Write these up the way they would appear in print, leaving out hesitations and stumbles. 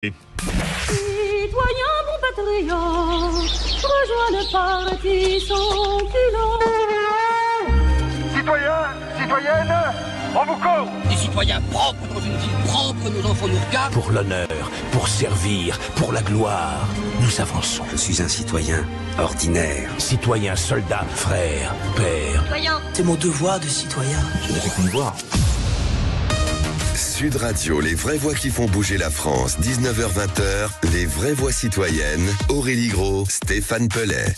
Citoyens, bons patriotes, rejoins le parti sans culotte. Citoyens, citoyennes, on vous court. Des citoyens propres dans une ville propre, nos enfants nous regardent. Pour l'honneur, pour servir, pour la gloire, nous avançons. Je suis un citoyen ordinaire. Citoyen, soldat, frère, père. Citoyens, C'est mon devoir de citoyen. Je n'ai fait qu'une voix. Sud Radio, les vraies voix qui font bouger la France, 19h-20h, les vraies voix citoyennes, Aurélie Gros, Stéphane Pellet.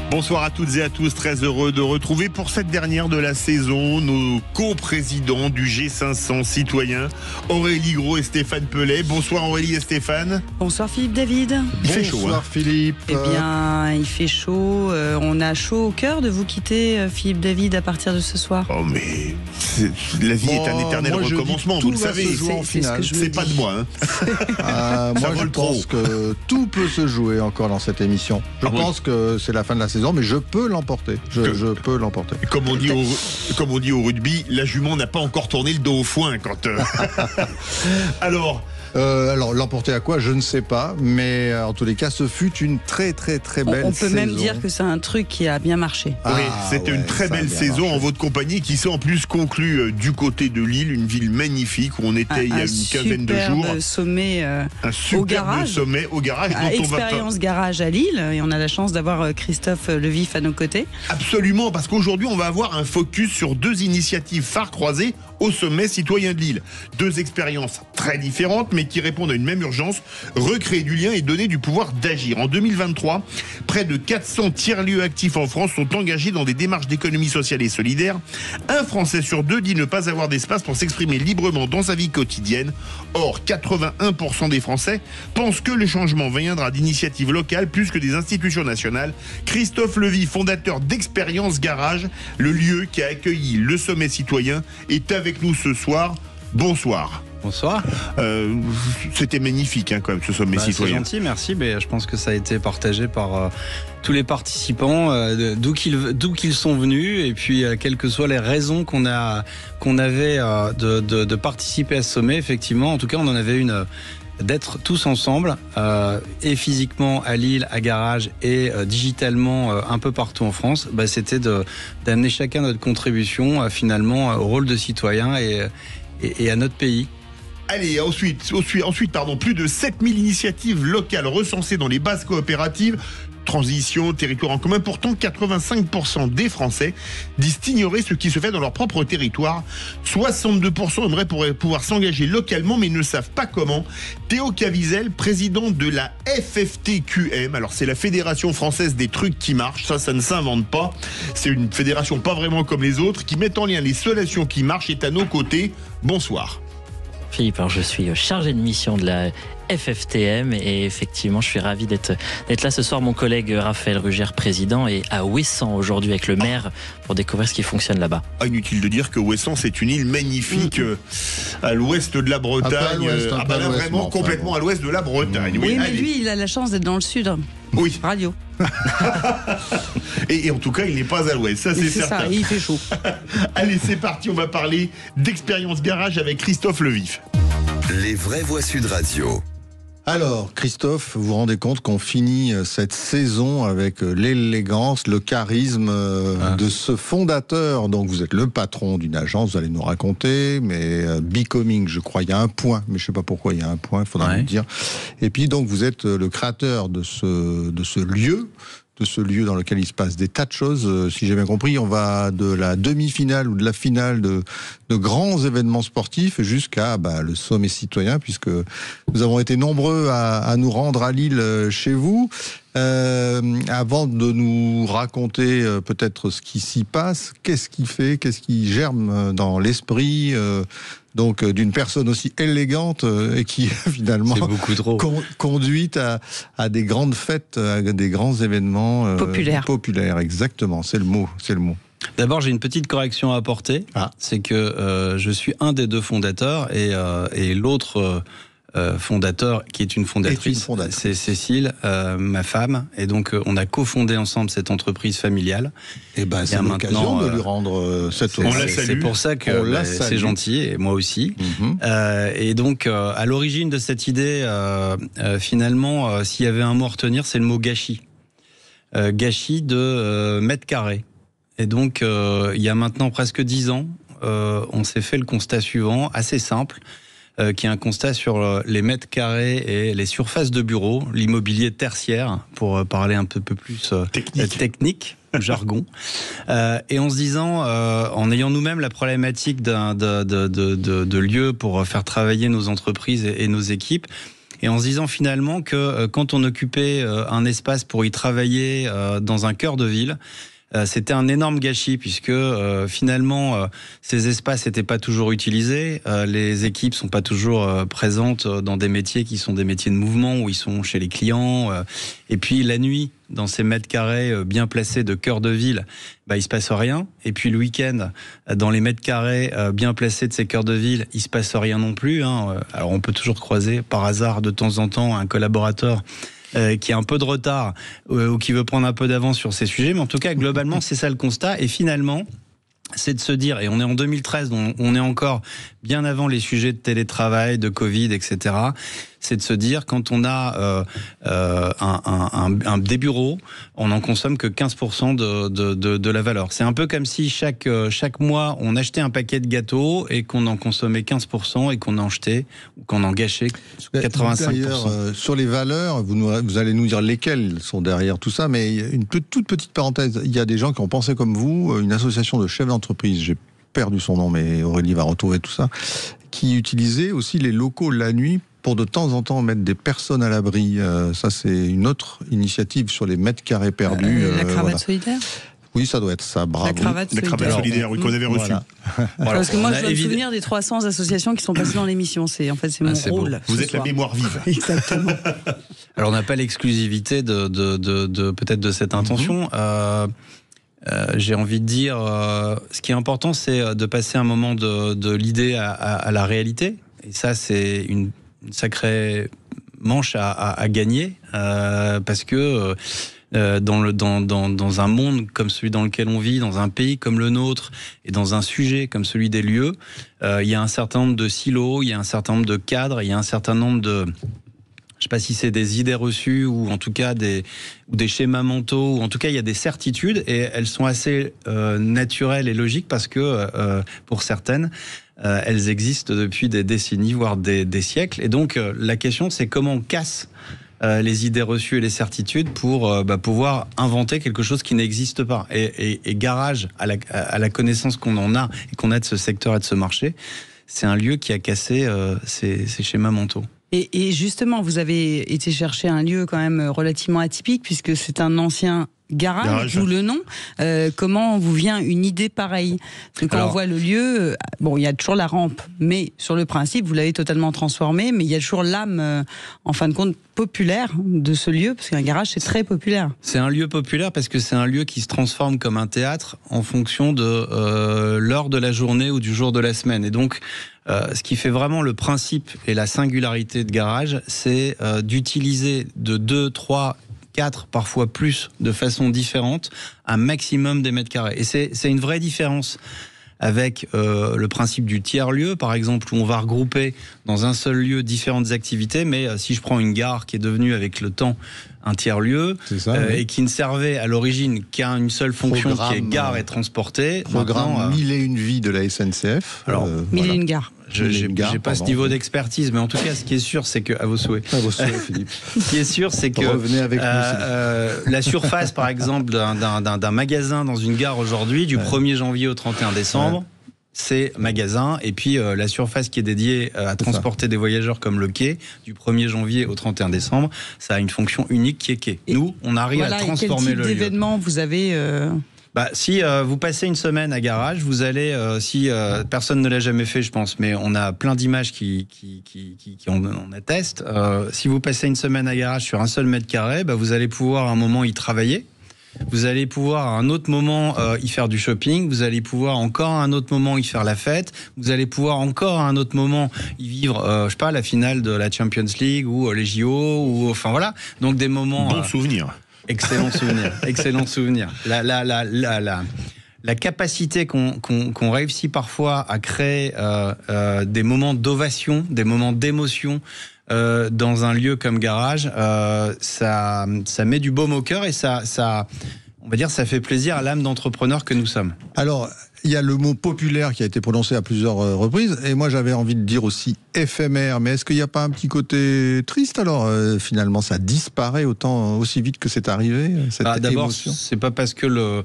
Bonsoir à toutes et à tous, très heureux de retrouver pour cette dernière de la saison nos co-présidents du G500 citoyens, Aurélie Gros et Stéphane Pellet. Bonsoir Aurélie et Stéphane. Bonsoir Philippe David. Il fait chaud, hein. Philippe. Eh bien, il fait chaud. On a chaud au cœur de vous quitter, Philippe David, à partir de ce soir. Oh mais la vie est un éternel recommencement, vous le savez. C'est pas de moi. Hein. Moi je pense que tout peut se jouer encore dans cette émission. Je pense que c'est la fin de la saison, mais je peux l'emporter. Je peux l'emporter. Comme on dit au rugby, la jument n'a pas encore tourné le dos au foin quand. Alors l'emporter à quoi, je ne sais pas, mais en tous les cas, ce fut une très très très belle saison. On peut même dire que c'est un truc qui a bien marché. Oui, c'était une très belle saison en votre compagnie qui s'est en plus conclue du côté de Lille, une ville magnifique où on était il y a une quinzaine de jours. Un superbe sommet au garage. Expérience garage à Lille, et on a la chance d'avoir Christophe Levif à nos côtés. Absolument, parce qu'aujourd'hui on va avoir un focus sur deux initiatives phares croisées au sommet citoyen de Lille. Deux expériences très différentes mais qui répondent à une même urgence, recréer du lien et donner du pouvoir d'agir. En 2023, près de 400 tiers-lieux actifs en France sont engagés dans des démarches d'économie sociale et solidaire. Un Français sur deux dit ne pas avoir d'espace pour s'exprimer librement dans sa vie quotidienne. Or, 81% des Français pensent que le changement viendra d'initiatives locales plus que des institutions nationales. Christophe Levy, fondateur d'Expérience Garage, le lieu qui a accueilli le sommet citoyen, est avec nous ce soir. Bonsoir. Bonsoir. C'était magnifique quand même ce sommet citoyen. C'est gentil, merci. Mais je pense que ça a été partagé par tous les participants, d'où qu'ils sont venus, et puis quelles que soient les raisons qu'on avait de participer à ce sommet. Effectivement, en tout cas, on en avait une d'être tous ensemble, et physiquement à Lille, à Garage, et digitalement un peu partout en France. C'était d'amener chacun notre contribution finalement au rôle de citoyen et à notre pays. Allez, ensuite, plus de 7000 initiatives locales recensées dans les bases coopératives. Transition, territoire en commun. Pourtant, 85% des Français disent ignorer ce qui se fait dans leur propre territoire. 62% aimeraient pouvoir s'engager localement, mais ne savent pas comment. Théo Cavizel, président de la FFTQM. Alors, c'est la Fédération Française des Trucs qui Marchent. Ça ne s'invente pas. C'est une fédération pas vraiment comme les autres, qui met en lien les solutions qui marchent, est à nos côtés. Bonsoir. Philippe, alors je suis chargé de mission de la FFTM et effectivement je suis ravi d'être là ce soir. Mon collègue Raphaël Rugère, président, est à Ouessant aujourd'hui avec le maire pour découvrir ce qui fonctionne là-bas. Inutile de dire que Ouessant c'est une île magnifique à l'ouest de la Bretagne, vraiment complètement à l'ouest de la Bretagne. Oui, mais lui il a la chance d'être dans le sud. Oui. Radio. et en tout cas, il n'est pas à l'ouest, ça c'est certain. Ça, il fait chaud. Allez, c'est parti, on va parler d'Expérience Garage avec Christophe Levif. Les vraies voix Sud Radio. Alors, Christophe, vous vous rendez compte qu'on finit cette saison avec l'élégance, le charisme de ce fondateur. Donc, vous êtes le patron d'une agence, vous allez nous raconter, mais Becoming, je crois, il y a un point, mais je ne sais pas pourquoi il y a un point, il faudra nous dire. Et puis, donc, vous êtes le créateur de ce lieu dans lequel il se passe des tas de choses. Si j'ai bien compris, on va de la demi-finale ou de la finale de grands événements sportifs jusqu'à le sommet citoyen, puisque nous avons été nombreux à nous rendre à Lille chez vous. Avant de nous raconter peut-être ce qui s'y passe, qu'est-ce qui germe dans l'esprit donc d'une personne aussi élégante et qui finalement conduite à des grandes fêtes, à des grands événements populaires. Exactement, c'est le mot. D'abord, j'ai une petite correction à apporter. C'est que je suis un des deux fondateurs et l'autre fondateur, qui est une fondatrice. C'est Cécile, ma femme, et donc on a cofondé ensemble cette entreprise familiale. Et ben c'est l'occasion de lui rendre cet hommage. C'est pour ça que c'est gentil, et moi aussi. Et donc à l'origine de cette idée, finalement, s'il y avait un mot à retenir, c'est le mot gâchis. Gâchis de mètres carrés. Et donc il y a maintenant presque 10 ans, on s'est fait le constat suivant, assez simple, qui est un constat sur les mètres carrés et les surfaces de bureaux, l'immobilier tertiaire, pour parler un peu plus technique, jargon. Et en se disant, en ayant nous-mêmes la problématique de lieux pour faire travailler nos entreprises et nos équipes, et en se disant finalement que quand on occupait un espace pour y travailler dans un cœur de ville, c'était un énorme gâchis puisque finalement ces espaces n'étaient pas toujours utilisés, les équipes sont pas toujours présentes dans des métiers qui sont des métiers de mouvement où ils sont chez les clients, et puis la nuit dans ces mètres carrés bien placés de cœur de ville, il se passe rien, et puis le week-end dans les mètres carrés bien placés de ces cœurs de ville, il se passe rien non plus, hein. Alors on peut toujours croiser par hasard de temps en temps un collaborateur qui a un peu de retard ou qui veut prendre un peu d'avance sur ces sujets, mais en tout cas globalement c'est ça le constat. Et finalement c'est de se dire, et on est en 2013, donc on est encore bien avant les sujets de télétravail, de Covid, etc. C'est de se dire, quand on a des bureaux, on n'en consomme que 15% de la valeur. C'est un peu comme si chaque mois, on achetait un paquet de gâteaux et qu'on en consommait 15% et qu'on en jetait ou qu'on en gâchait 85%. D'ailleurs, sur les valeurs, vous allez nous dire lesquelles sont derrière tout ça, mais une toute petite parenthèse. Il y a des gens qui ont pensé comme vous, une association de chefs d'entreprise, j'ai perdu son nom, mais Aurélie va retrouver tout ça, qui utilisait aussi les locaux la nuit pour de temps en temps mettre des personnes à l'abri. Ça, c'est une autre initiative sur les mètres carrés perdus. La cravate solidaire ? Oui, ça doit être ça, bravo. La cravate solidaire, oui, qu'on avait reçue. Parce que moi, je dois me souvenir des 300 associations qui sont passées dans l'émission. C'est mon rôle. Vous êtes la mémoire vive. Exactement. Alors, on n'a pas l'exclusivité de peut-être de cette intention. J'ai envie de dire, ce qui est important, c'est de passer un moment de l'idée à la réalité. Et ça, c'est une sacrée manche à gagner, parce que dans un monde comme celui dans lequel on vit, dans un pays comme le nôtre, et dans un sujet comme celui des lieux, il y a un certain nombre de silos, il y a un certain nombre de cadres, il y a un certain nombre de... Je ne sais pas si c'est des idées reçues ou en tout cas des schémas mentaux, ou en tout cas il y a des certitudes et elles sont assez naturelles et logiques parce que pour certaines, elles existent depuis des décennies, voire des siècles. Et donc la question c'est comment on casse les idées reçues et les certitudes pour pouvoir inventer quelque chose qui n'existe pas. Et Garage, à la connaissance qu'on en a et qu'on a de ce secteur et de ce marché, c'est un lieu qui a cassé ces schémas mentaux. Et justement, vous avez été chercher un lieu quand même relativement atypique puisque c'est un ancien garage, d'où le nom. Comment vous vient une idée pareille ? Parce que quand on voit le lieu, bon, il y a toujours la rampe, mais sur le principe, vous l'avez totalement transformé, mais il y a toujours l'âme, en fin de compte, populaire de ce lieu, parce qu'un garage, c'est très populaire. C'est un lieu populaire parce que c'est un lieu qui se transforme comme un théâtre en fonction de l'heure de la journée ou du jour de la semaine. Et donc, ce qui fait vraiment le principe et la singularité de Garage, c'est d'utiliser de 2, 3, 4, parfois plus, de façon différente, un maximum des mètres carrés. Et c'est une vraie différence avec le principe du tiers-lieu, par exemple, où on va regrouper dans un seul lieu différentes activités, mais si je prends une gare qui est devenue avec le temps un tiers-lieu, et qui ne servait à l'origine qu'à une seule fonction, qui est gare et transporter. Programme 1001 vies de la SNCF. Alors, 1001 gares. J'ai pas ce niveau d'expertise, mais en tout cas, ce qui est sûr, c'est que à vos souhaits. À vos souhaits, Philippe. Ce qui est sûr, c'est que revenez avec nous, la surface, par exemple, d'un magasin dans une gare aujourd'hui, du 1er janvier au 31 décembre. C'est magasin, et puis la surface qui est dédiée à transporter des voyageurs comme le quai, du 1er janvier au 31 décembre, ça a une fonction unique qui est quai. Nous, on arrive à transformer le lieu. Quel type d'événement vous avez si vous passez une semaine à Garage, vous allez, personne ne l'a jamais fait, je pense, mais on a plein d'images qui en attestent. Si vous passez une semaine à Garage sur un seul mètre carré, vous allez pouvoir à un moment y travailler. Vous allez pouvoir à un autre moment y faire du shopping. Vous allez pouvoir encore à un autre moment y faire la fête. Vous allez pouvoir encore à un autre moment y vivre, je sais pas, la finale de la Champions League ou les JO ou enfin voilà. Donc des moments. Bon souvenir. Excellent souvenir. Excellent souvenir. La capacité qu'on réussit parfois à créer des moments d'ovation, des moments d'émotion dans un lieu comme Garage, ça met du baume au cœur et ça, on va dire, ça fait plaisir à l'âme d'entrepreneur que nous sommes. Alors, il y a le mot populaire qui a été prononcé à plusieurs reprises, et moi j'avais envie de dire aussi éphémère, mais est-ce qu'il n'y a pas un petit côté triste alors finalement ça disparaît aussi vite que c'est arrivé, cette d'abord, émotion? C'est pas parce que le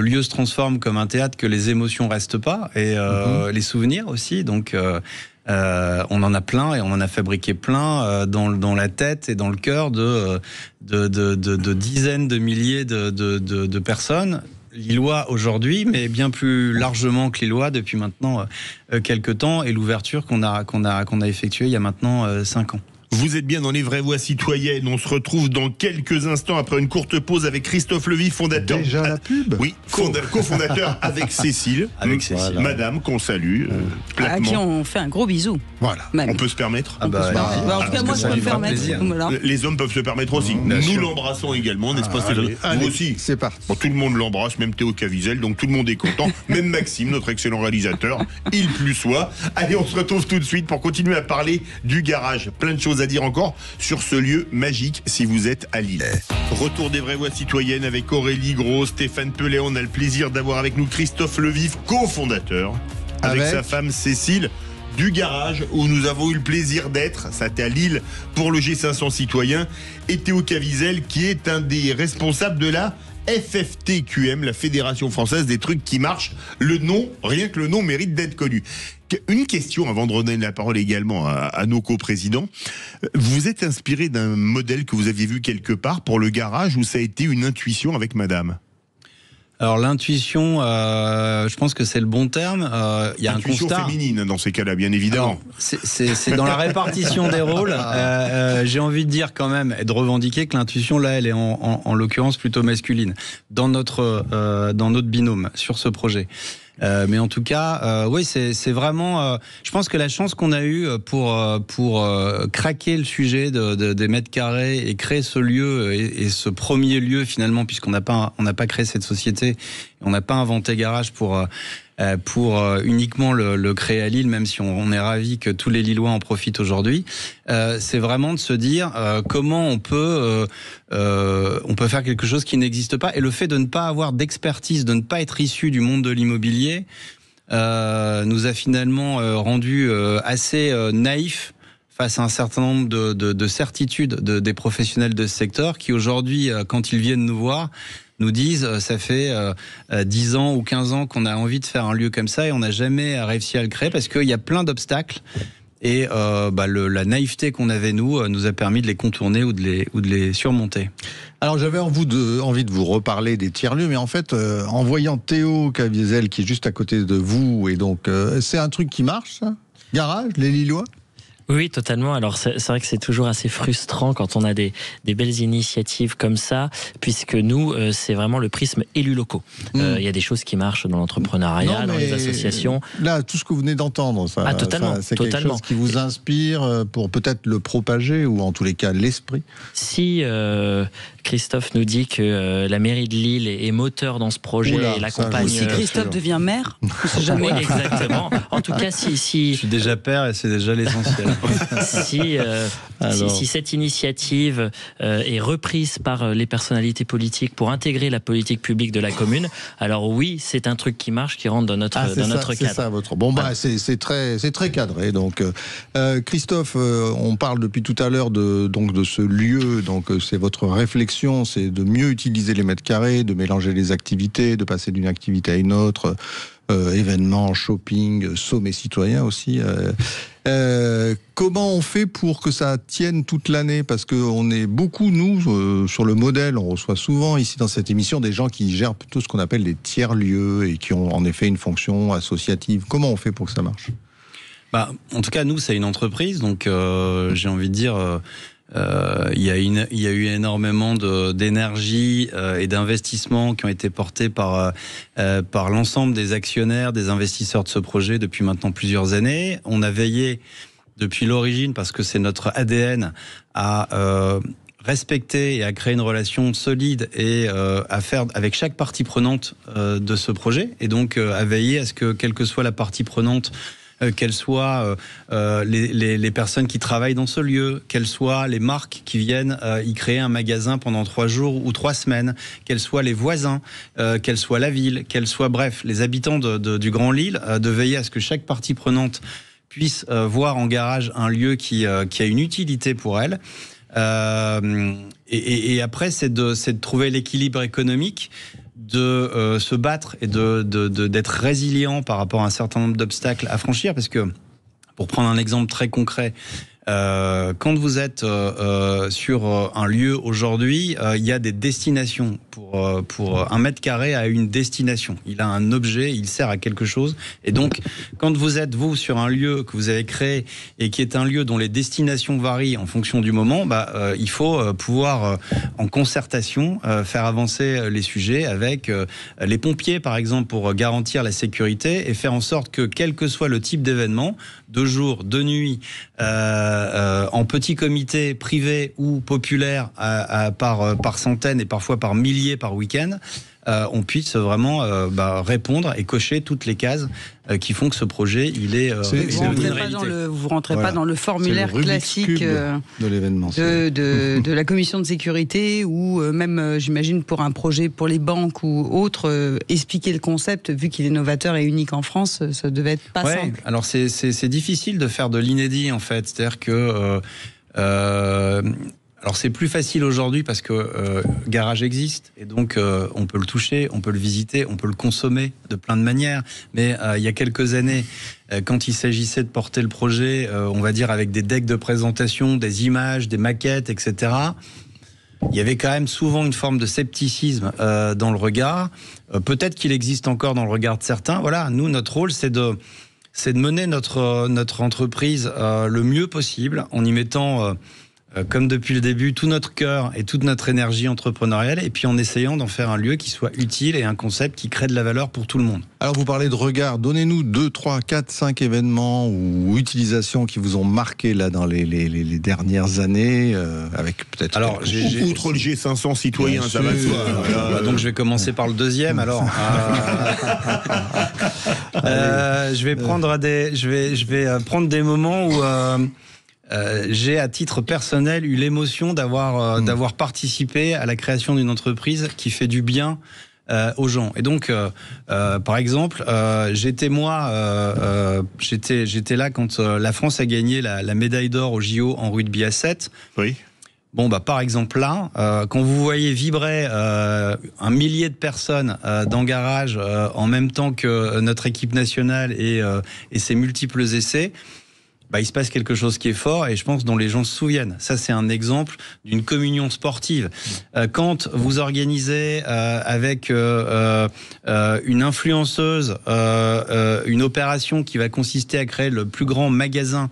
lieu se transforme comme un théâtre que les émotions restent pas, et les souvenirs aussi, donc on en a plein et on en a fabriqué plein dans la tête et dans le cœur de dizaines de milliers de personnes. Lillois aujourd'hui, mais bien plus largement que Lillois depuis maintenant quelques temps, et l'ouverture qu'on a effectuée il y a maintenant 5 ans. Vous êtes bien dans les vraies voix citoyennes. On se retrouve dans quelques instants après une courte pause avec Christophe Levy, fondateur. Déjà la pub. Oui, cofondateur avec Cécile. Voilà. Madame, qu'on salue. À qui on fait un gros bisou. Voilà. Même. On peut se permettre. En tout cas, moi, je peux me permettre. Voilà. Les hommes peuvent se permettre aussi. Nous l'embrassons également, n'est-ce pas, Stéphane ? Vous aussi. C'est parti. Bon, tout le monde l'embrasse, même Théo Cavizel, donc tout le monde est content. Même Maxime, notre excellent réalisateur. Il plus soit. Allez, on se retrouve tout de suite pour continuer à parler du Garage. Plein de choses à dire encore sur ce lieu magique si vous êtes à Lille. Retour des vraies voix citoyennes avec Aurélie Gros, Stéphane Pellet. On a le plaisir d'avoir avec nous Christophe Levy, cofondateur, avec sa femme Cécile, du Garage où nous avons eu le plaisir d'être. Ça était à Lille pour le G500 citoyen, et Théo Cavizel qui est un des responsables de la FFTQM, la Fédération Française des Trucs qui Marchent. Le nom, rien que le nom mérite d'être connu. Une question avant de redonner la parole également à nos coprésidents. Vous êtes inspiré d'un modèle que vous aviez vu quelque part pour le Garage, ou ça a été une intuition avec madame ? Alors l'intuition, je pense que c'est le bon terme. Il y a intuition un constat féminine dans ces cas-là, bien évidemment. C'est dans la répartition des rôles. J'ai envie de dire quand même et de revendiquer que l'intuition là, elle est en l'occurrence plutôt masculine dans notre binôme sur ce projet. Mais en tout cas, oui, c'est vraiment. Je pense que la chance qu'on a eue pour craquer le sujet des mètres carrés et créer ce lieu et ce premier lieu finalement, puisqu'on n'a pas créé cette société, on n'a pas inventé Garage pour uniquement le créer à Lille, même si on est ravis que tous les Lillois en profitent aujourd'hui. C'est vraiment de se dire comment on peut faire quelque chose qui n'existe pas. Et le fait de ne pas avoir d'expertise, de ne pas être issu du monde de l'immobilier, nous a finalement rendu assez naïfs face à un certain nombre de certitudes des professionnels de ce secteur qui aujourd'hui, quand ils viennent nous voir, nous disent ça fait 10 ans ou 15 ans qu'on a envie de faire un lieu comme ça et on n'a jamais réussi à le créer parce qu'il y a plein d'obstacles. Et la naïveté qu'on avait nous a permis de les contourner ou de les surmonter. Alors j'avais envie de vous reparler des tiers-lieux, mais en fait, en voyant Théo Cavizel qui est juste à côté de vous, et donc c'est un truc qui marche, ça ? Garage, les Lillois ? Oui, totalement. Alors c'est vrai que c'est toujours assez frustrant quand on a des belles initiatives comme ça, puisque nous, c'est vraiment le prisme élus locaux. Il y a des choses qui marchent dans l'entrepreneuriat, dans les associations. Là, tout ce que vous venez d'entendre, ça, c'est quelque chose qui vous inspire pour peut-être le propager, ou en tous les cas l'esprit. Si Christophe nous dit que la mairie de Lille est moteur dans ce projet et l'accompagne. Si Christophe devient maire, jamais. Oui, exactement. En tout cas, si je suis déjà père et c'est déjà l'essentiel. Si cette initiative est reprise par les personnalités politiques pour intégrer la politique publique de la commune, alors oui, c'est un truc qui marche, qui rentre dans notre cadre. C'est ça votre. Bon c'est très cadré. Donc Christophe, on parle depuis tout à l'heure de ce lieu. Donc c'est votre réflexion, c'est de mieux utiliser les mètres carrés, de mélanger les activités, de passer d'une activité à une autre. Événements, shopping, sommet citoyen aussi. Comment on fait pour que ça tienne toute l'année ? Parce qu'on est beaucoup, nous, sur le modèle, on reçoit souvent ici dans cette émission des gens qui gèrent plutôt ce qu'on appelle les tiers-lieux et qui ont en effet une fonction associative. Comment on fait pour que ça marche ? En tout cas, nous, c'est une entreprise, donc j'ai envie de dire... il y a eu énormément d'énergie et d'investissements qui ont été portés par l'ensemble des actionnaires, des investisseurs de ce projet depuis maintenant plusieurs années. On a veillé depuis l'origine, parce que c'est notre ADN, à respecter et à créer une relation solide et à faire avec chaque partie prenante de ce projet, et donc à veiller à ce que, quelle que soit la partie prenante, qu'elles soient les personnes qui travaillent dans ce lieu, quelles soient les marques qui viennent y créer un magasin pendant 3 jours ou 3 semaines, quels soient les voisins, quelle soit la ville, quels soient, bref, les habitants du Grand Lille, de veiller à ce que chaque partie prenante puisse voir en garage un lieu qui a une utilité pour elle. Et après, c'est de trouver l'équilibre économique, de se battre et d'être résilient par rapport à un certain nombre d'obstacles à franchir, parce que, pour prendre un exemple très concret, quand vous êtes sur un lieu aujourd'hui, il y a des destinations. Pour 1 mètre carré a une destination. Il a un objet, il sert à quelque chose. Et donc, quand vous êtes, vous, sur un lieu que vous avez créé et qui est un lieu dont les destinations varient en fonction du moment, il faut pouvoir, en concertation, faire avancer les sujets avec les pompiers, par exemple, pour garantir la sécurité et faire en sorte que, quel que soit le type d'événement, de jour, de nuit, en petit comité privé ou populaire par centaines et parfois par milliers par week-end, on puisse vraiment répondre et cocher toutes les cases qui font que ce projet, il est vous rentrez pas dans le formulaire classique de l'événement de la commission de sécurité, ou même, j'imagine, pour un projet pour les banques ou autres, expliquer le concept, vu qu'il est novateur et unique en France, ça devait être pas simple. Alors c'est difficile de faire de l'inédit, en fait. C'est-à-dire que alors c'est plus facile aujourd'hui parce que Garage existe, et donc on peut le toucher, on peut le visiter, on peut le consommer de plein de manières. Mais il y a quelques années, quand il s'agissait de porter le projet, on va dire avec des decks de présentation, des images, des maquettes, etc., il y avait quand même souvent une forme de scepticisme dans le regard. Peut-être qu'il existe encore dans le regard de certains. Voilà, nous, notre rôle, c'est de mener notre entreprise le mieux possible, en y mettant, comme depuis le début, tout notre cœur et toute notre énergie entrepreneuriale, et puis en essayant d'en faire un lieu qui soit utile et un concept qui crée de la valeur pour tout le monde. Alors, vous parlez de regard. Donnez-nous 2, 3, 4, 5 événements ou utilisations qui vous ont marqué là dans les dernières années, avec peut-être... Alors, outre le G500 citoyen, ça va de soi. Donc je vais commencer par le deuxième. Alors, je vais prendre des moments où j'ai, à titre personnel, eu l'émotion d'avoir participé à la création d'une entreprise qui fait du bien aux gens. Et donc, par exemple, j'étais là quand la France a gagné la médaille d'or au JO en rugby à 7. Oui. Bon, par exemple là, quand vous voyez vibrer 1 millier de personnes dans Garage en même temps que notre équipe nationale et ses multiples essais, il se passe quelque chose qui est fort, et je pense dont les gens se souviennent. Ça, c'est un exemple d'une communion sportive. Quand vous organisez avec une influenceuse une opération qui va consister à créer le plus grand magasin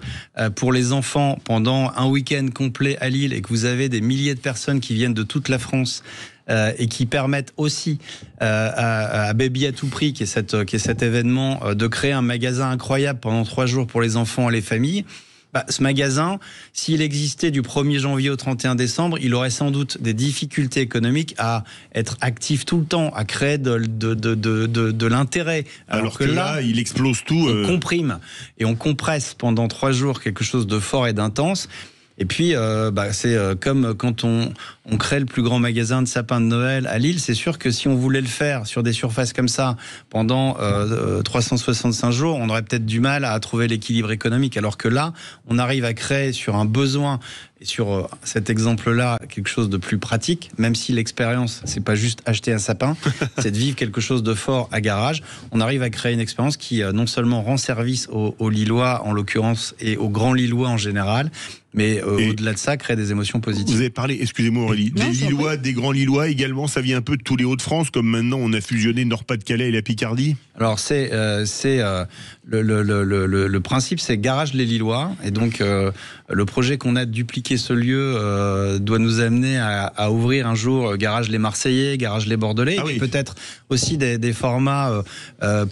pour les enfants pendant un week-end complet à Lille, et que vous avez des milliers de personnes qui viennent de toute la France, et qui permettent aussi à Baby à tout prix, qui est cet événement, de créer un magasin incroyable pendant 3 jours pour les enfants et les familles. Ce magasin, s'il existait du 1er janvier au 31 décembre, il aurait sans doute des difficultés économiques à être actif tout le temps, à créer de l'intérêt. Alors que là, il explose tout. On comprime et on compresse pendant 3 jours quelque chose de fort et d'intense. Et puis, c'est comme quand on crée le plus grand magasin de sapins de Noël à Lille. C'est sûr que si on voulait le faire sur des surfaces comme ça pendant 365 jours, on aurait peut-être du mal à trouver l'équilibre économique. Alors que là, on arrive à créer sur un besoin, et sur cet exemple-là, quelque chose de plus pratique, même si l'expérience, c'est pas juste acheter un sapin, c'est de vivre quelque chose de fort à Garage. On arrive à créer une expérience qui non seulement rend service aux Lillois, en l'occurrence, et aux grands Lillois en général, mais au-delà de ça, crée des émotions positives. Vous avez parlé, excusez-moi Aurélie, des Lillois, des grands Lillois également, ça vient un peu de tous les Hauts-de-France, comme maintenant on a fusionné Nord-Pas-de-Calais et la Picardie. Alors le principe, c'est Garage les Lillois, et donc le projet qu'on a de dupliquer ce lieu doit nous amener à ouvrir un jour Garage les Marseillais, Garage les Bordelais, et puis peut-être aussi des formats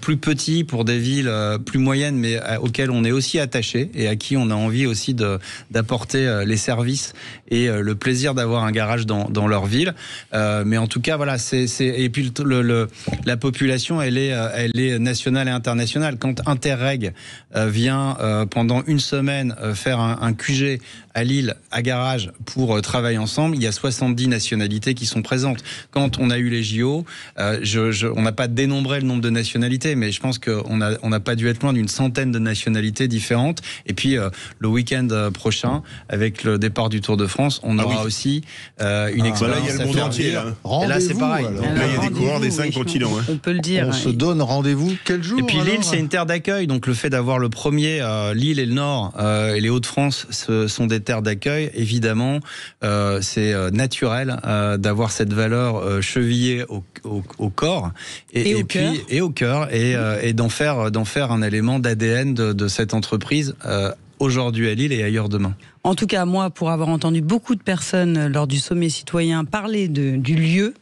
plus petits pour des villes plus moyennes, mais auxquelles on est aussi attaché et à qui on a envie aussi d'apporter les services et le plaisir d'avoir un garage dans leur ville. Mais en tout cas, voilà, et puis la population, elle est nationale et internationale. Quand Interreg vient pendant une semaine faire un QG à Lille, à Garage, pour travailler ensemble, il y a 70 nationalités qui sont présentes. Quand on a eu les JO, on n'a pas dénombré le nombre de nationalités, mais je pense qu'on n'a pas dû être loin d'une centaine de nationalités différentes. Et puis, le week-end prochain, avec le départ du Tour de France, on aura aussi une expérience. Là, il y a le monde entier. Et là, c'est pareil. Là, il y a des coureurs des 5 continents. On peut le dire. On se donne rendez-vous quel jour? Et puis Lille, c'est une terre d'accueil. Donc le fait d'avoir le premier, Lille et le Nord et les Hauts-de-France, ce sont des terres d'accueil. Évidemment, c'est naturel d'avoir cette valeur chevillée au corps et au cœur et d'en faire un élément d'ADN de cette entreprise aujourd'hui à Lille et ailleurs demain. En tout cas, moi, pour avoir entendu beaucoup de personnes lors du sommet citoyen parler du lieu,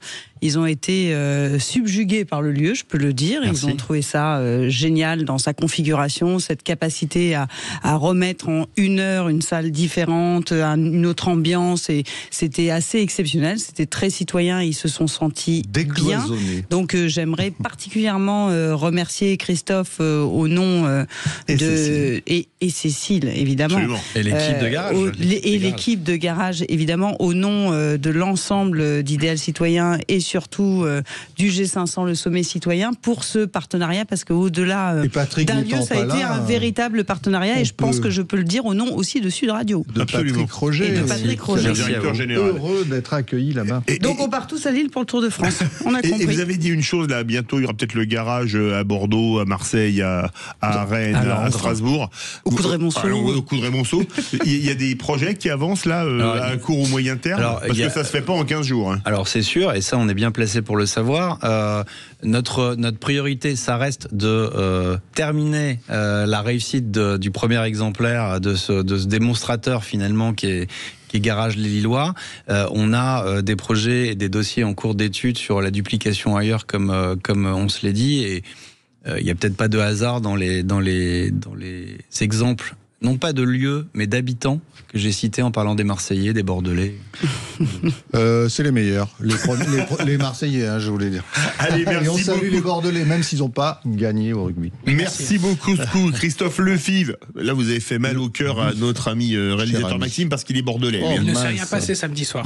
ils ont été subjugués par le lieu, je peux le dire. Merci. Ils ont trouvé ça génial dans sa configuration, cette capacité à remettre en 1 heure une salle différente, une autre ambiance. Et c'était assez exceptionnel, c'était très citoyen, ils se sont sentis bien. Donc j'aimerais particulièrement remercier Christophe au nom et Cécile, évidemment. Absolument. Et l'équipe de Garage. L'équipe de Garage, évidemment, au nom de l'ensemble d'Idéal Citoyen et surtout du G500, le sommet citoyen, pour ce partenariat, parce qu'au-delà d'un lieu, ça a été un véritable partenariat, et je pense que je peux le dire au nom aussi de Sud Radio. De Patrick Roger. Et de Patrick Roger. Directeur général. Heureux d'être accueilli là-bas. Donc on part tous à Lille pour le Tour de France. On a compris. Et vous avez dit une chose, là, bientôt il y aura peut-être le garage à Bordeaux, à Marseille, à Rennes, à Strasbourg. Au Coudray-Montceau. Il y a des projets qui avancent là à court ou moyen terme, parce que ça se fait pas en 15 jours. Alors c'est sûr, et ça on est bien placé pour le savoir. Notre priorité, ça reste de terminer la réussite du premier exemplaire de ce démonstrateur finalement qui est Garage les Lillois. On a des projets et des dossiers en cours d'étude sur la duplication ailleurs, comme on se l'est dit, et il n'y a peut-être pas de hasard dans les exemples, non pas de lieux, mais d'habitants que j'ai cités en parlant des Marseillais, des Bordelais. C'est les meilleurs, les Marseillais, je voulais dire. Allez, merci. Et on salue les Bordelais, même s'ils n'ont pas gagné au rugby. Merci beaucoup, Christophe Lefive. Là, vous avez fait mal au cœur à notre ami réalisateur Maxime, parce qu'il est bordelais. Il ne s'est rien passé samedi soir.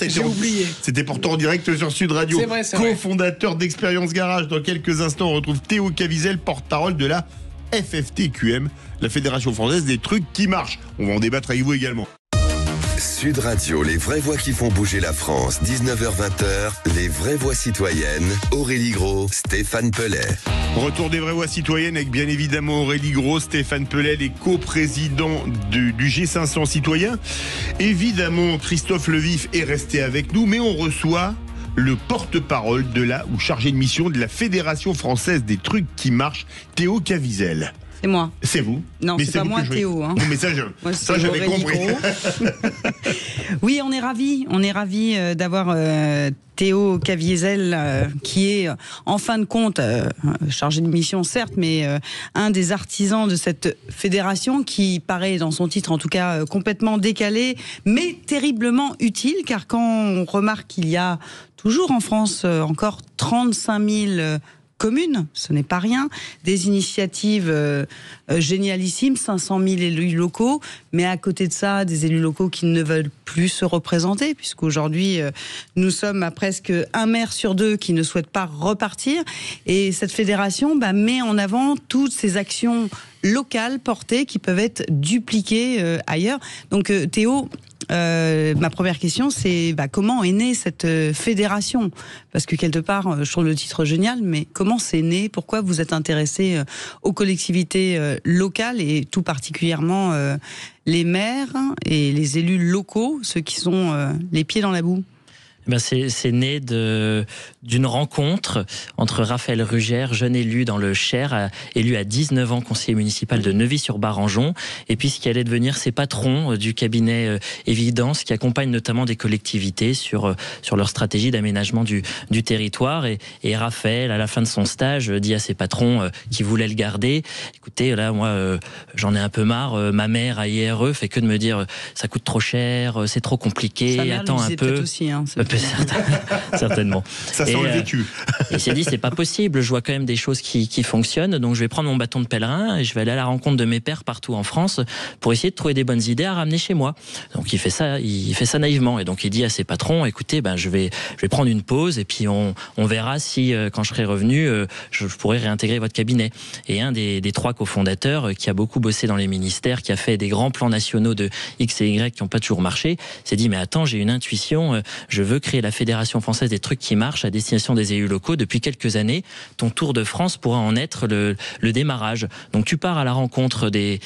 J'ai oublié. C'était pourtant en direct sur Sud Radio. C'est vrai, co-fondateur d'Expérience Garage. Dans quelques instants, on retrouve Théo Cavizel, porte-parole de la FFTQM, la Fédération Française des Trucs qui Marchent. On va en débattre avec vous également. Sud Radio, les vraies voix qui font bouger la France, 19h-20h, les vraies voix citoyennes, Aurélie Gros, Stéphane Pellet. Retour des vraies voix citoyennes avec bien évidemment Aurélie Gros, Stéphane Pellet, les co-présidents du G500 citoyen. Évidemment, Christophe Levif est resté avec nous, mais on reçoit le porte-parole ou chargé de mission de la Fédération Française des Trucs qui Marchent, Théo Cavizel. C'est moi. C'est vous? Non, c'est pas moi, Théo. Non, mais ça j'avais compris. Oui, on est ravis d'avoir Théo Cavizel, qui est en fin de compte chargé de mission, certes, mais un des artisans de cette fédération qui paraît, dans son titre en tout cas, complètement décalé, mais terriblement utile, car quand on remarque qu'il y a toujours en France encore 35 000 communes, ce n'est pas rien, des initiatives génialissimes, 500 000 élus locaux, mais à côté de ça, des élus locaux qui ne veulent plus se représenter, puisqu'aujourd'hui, nous sommes à presque un maire sur 2 qui ne souhaite pas repartir, et cette fédération met en avant toutes ces actions locales portées qui peuvent être dupliquées ailleurs. Donc Théo, ma première question, c'est comment est née cette fédération? Parce que quelque part, je trouve le titre génial, mais comment c'est né? Pourquoi vous êtes intéressé aux collectivités locales et tout particulièrement les maires et les élus locaux, ceux qui sont les pieds dans la boue? C'est né d'une rencontre entre Raphaël Rugère, jeune élu dans le Cher, élu à 19 ans conseiller municipal de Neuvy-sur-Barangeon, et puis ce qui allait devenir ses patrons du cabinet Évidence, qui accompagne notamment des collectivités sur leur stratégie d'aménagement du territoire. Et Raphaël, à la fin de son stage, dit à ses patrons qui voulaient le garder, écoutez, là, moi, j'en ai un peu marre, ma mère à IRE fait que de me dire ça coûte trop cher, c'est trop compliqué, attends un peu. Aussi, hein, certainement. Ça sent le vécu. Il s'est dit, c'est pas possible, je vois quand même des choses qui fonctionnent, donc je vais prendre mon bâton de pèlerin et je vais aller à la rencontre de mes pairs partout en France pour essayer de trouver des bonnes idées à ramener chez moi. Donc il fait ça naïvement, et donc il dit à ses patrons, écoutez, je vais prendre une pause et puis on verra si quand je serai revenu, je pourrai réintégrer votre cabinet. Et un des 3 cofondateurs qui a beaucoup bossé dans les ministères, qui a fait des grands plans nationaux de X et Y qui n'ont pas toujours marché, s'est dit, mais attends, j'ai une intuition, je veux créer la Fédération française des trucs qui marchent à destination des élus locaux. Depuis quelques années, ton Tour de France pourra en être le démarrage. Donc tu pars à la rencontre des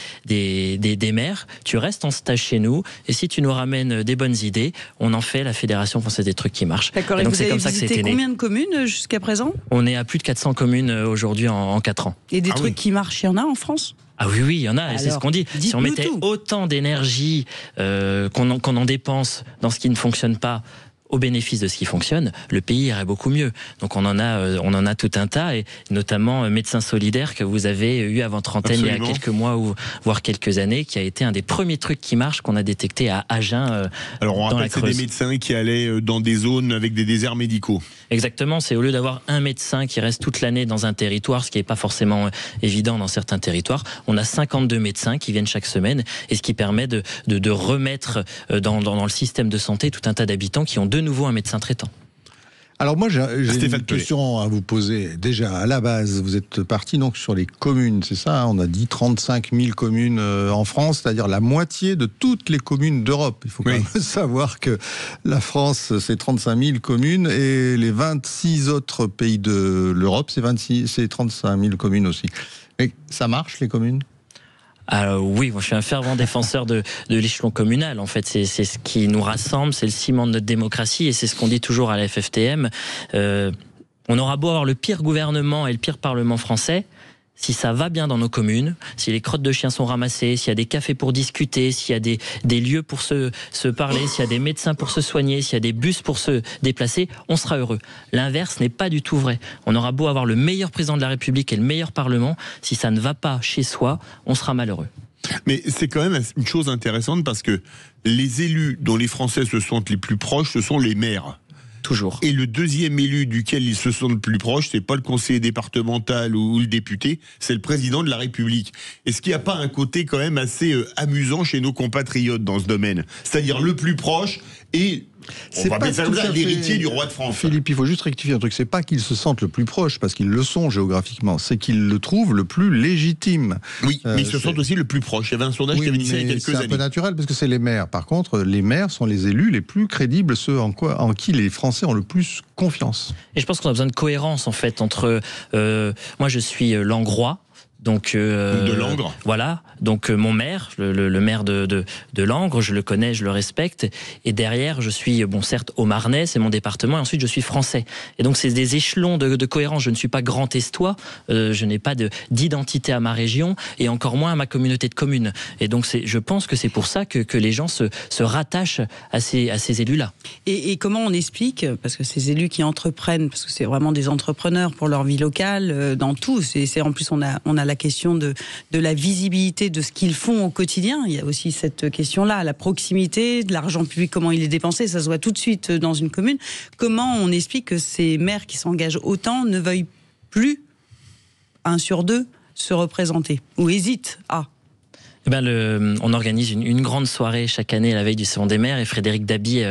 maires, tu restes en stage chez nous, et si tu nous ramènes des bonnes idées, on en fait la Fédération française des trucs qui marchent. D'accord, et donc vous avez visité combien de communes jusqu'à présent ? On est à plus de 400 communes aujourd'hui en 4 ans. Et des trucs qui marchent, il y en a en France ? Ah oui, il y en a, et c'est ce qu'on dit. Si on mettait autant d'énergie qu'on en dépense dans ce qui ne fonctionne pas au bénéfice de ce qui fonctionne, le pays irait beaucoup mieux. Donc on en a tout un tas, et notamment Médecins Solidaires que vous avez eu avant trentaine il y a quelques mois ou voire quelques années, qui a été un des premiers trucs qui marchent qu'on a détecté à Agen. Alors on rappelle, c'est des médecins qui allaient dans des zones avec des déserts médicaux. Exactement, c'est au lieu d'avoir un médecin qui reste toute l'année dans un territoire, ce qui n'est pas forcément évident dans certains territoires, on a 52 médecins qui viennent chaque semaine, et ce qui permet de remettre dans le système de santé tout un tas d'habitants qui ont de nouveau un médecin traitant. Alors moi j'ai une question à vous poser. Déjà à la base, vous êtes parti donc sur les communes, c'est ça, hein, on a dit 35 000 communes en France, c'est-à-dire la moitié de toutes les communes d'Europe. Il faut quand même savoir que la France c'est 35 000 communes, et les 26 autres pays de l'Europe c'est 35 000 communes aussi. Mais ça marche, les communes ? Alors oui, moi je suis un fervent défenseur de l'échelon communal. En fait, c'est ce qui nous rassemble, c'est le ciment de notre démocratie, et c'est ce qu'on dit toujours à la FFTM. On aura beau avoir le pire gouvernement et le pire parlement français, si ça va bien dans nos communes, si les crottes de chiens sont ramassées, s'il y a des cafés pour discuter, s'il y a des lieux pour se parler, s'il y a des médecins pour se soigner, s'il y a des bus pour se déplacer, on sera heureux. L'inverse n'est pas du tout vrai. On aura beau avoir le meilleur président de la République et le meilleur Parlement, si ça ne va pas chez soi, on sera malheureux. Mais c'est quand même une chose intéressante, parce que les élus dont les Français se sentent les plus proches, ce sont les maires. Toujours. Et le deuxième élu duquel ils se sentent le plus proches, c'est pas le conseiller départemental ou le député, c'est le président de la République. Est-ce qu'il n'y a pas un côté quand même assez amusant chez nos compatriotes dans ce domaine ? C'est-à-dire le plus proche et... C'est pas l'héritier du roi de France. Philippe, il faut juste rectifier un truc. C'est pas qu'ils se sentent le plus proche, parce qu'ils le sont géographiquement. C'est qu'ils le trouvent le plus légitime. Oui, mais ils se sentent aussi le plus proche. Il y avait un sondage qui avait dit ça il y a quelques années. C'est un peu naturel, parce que c'est les maires. Par contre, les maires sont les élus les plus crédibles, ceux en qui les Français ont le plus confiance. Et je pense qu'on a besoin de cohérence, en fait, entre... moi, je suis langrois. Donc de Langres. Voilà, donc mon maire, le maire de Langres, je le connais, je le respecte, et derrière je suis, certes au Marnais, c'est mon département, et ensuite je suis français. Et donc c'est des échelons de cohérence. Je ne suis pas grand estois, je n'ai pas d'identité à ma région, et encore moins à ma communauté de communes. Et donc je pense que c'est pour ça que les gens se rattachent à ces élus-là. Et comment on explique, parce que ces élus qui entreprennent, parce que c'est vraiment des entrepreneurs pour leur vie locale, dans tout, c'est en plus on a la question de la visibilité de ce qu'ils font au quotidien. Il y a aussi cette question-là, la proximité, de l'argent public, comment il est dépensé, ça se voit tout de suite dans une commune. Comment on explique que ces maires qui s'engagent autant ne veuillent plus, 1 sur 2, se représenter, ou hésitent à... on organise une grande soirée chaque année à la veille du Salon des maires, et Frédéric Dabi,